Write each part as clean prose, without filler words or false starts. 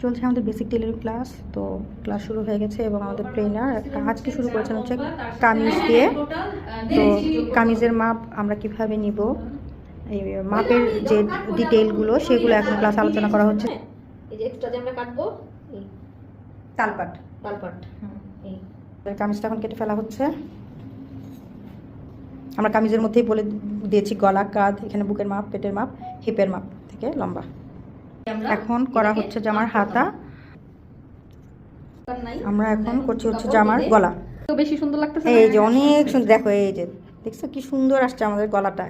চলছে আমাদের basic tailoring class. তো ক্লাস শুরু হয়ে গেছে এবং আমাদের ট্রেনার আজকে শুরু করেছেন হচ্ছে কামিজ দিয়ে। তো কামিজের মাপ আমরা কিভাবে নিব, এই মাপের যে ডিটেইলগুলো সেগুলো এখন ক্লাস আলোচনা করা হচ্ছে। এই যে এক্সট্রা যে আমরা কাটবো এই তালপাট এই কামিজটা এখন কেটে ফেলা হচ্ছে। আমরা কামিজের মধ্যেই বলে দিয়েছি গলা, কাঁধ, এখানে বুকের মাপ, পেটের মাপ, হিপের মাপ থেকে লম্বা। এখন করা হচ্ছে জামার হাতা। আমরা এখন করছি হচ্ছে জামার গলা। তো বেশি সুন্দর লাগতেছে, এই যে অনেক সুন্দর, দেখো এই যে দেখছো কি সুন্দর আসছে আমাদের গলাটা।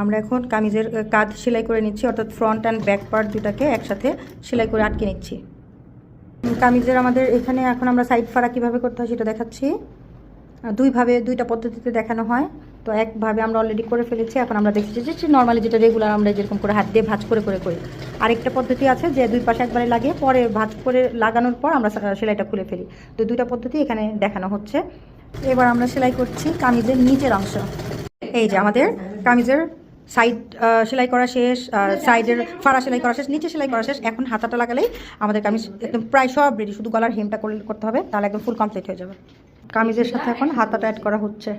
আমরা এখন কামিজের কাঁধ সেলাই করে নিচ্ছি, অর্থাৎ ফ্রন্ট অ্যান্ড ব্যাক পার্ট দুটাকে একসাথে সেলাই করে আটকে নিচ্ছি। কামিজের আমাদের এখানে এখন আমরা সাইড ফাড়া কীভাবে করতে হয় সেটা দেখাচ্ছি। দুইটা পদ্ধতিতে দেখানো হয়। তো একভাবে আমরা অলরেডি করে ফেলেছি, এখন আমরা দেখছি যে নর্মালি যেটা রেগুলার আমরা যেরকম করে হাত দিয়ে ভাঁজ করে করে করি। আরেকটা পদ্ধতি আছে যে দুই পাশে একবারে লাগিয়ে পরে ভাঁজ করে লাগানোর পর আমরা সেলাইটা খুলে ফেলি। তো দুইটা পদ্ধতি এখানে দেখানো হচ্ছে। এবার আমরা সেলাই করছি কামিজের নিচের অংশ। এই যে আমাদের কামিজের সাইড সেলাই করা শেষ, সাইডের ফাড়া সেলাই করা শেষ, নিচে সেলাই করা শেষ। এখন হাতাটা লাগালেই আমাদের কামিজ একদম প্রায় সব রেডি, শুধু গলার হেমটা করতে হবে, তাহলে একদম ফুল কমপ্লিট হয়ে যাবে। কামিজের সাথে এখন হাতাটা অ্যাড করা হচ্ছে।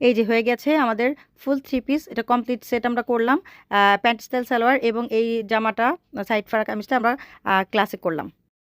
এই যে হয়ে গেছে আমাদের ফুল 3 পিস, এটা কমপ্লিট সেট আমরা করলাম। প্যান্ট স্টাইল সালোয়ার এবং এই জামাটা সাইড ফাড়া কামিজটা আমরা ক্লাসে করলাম।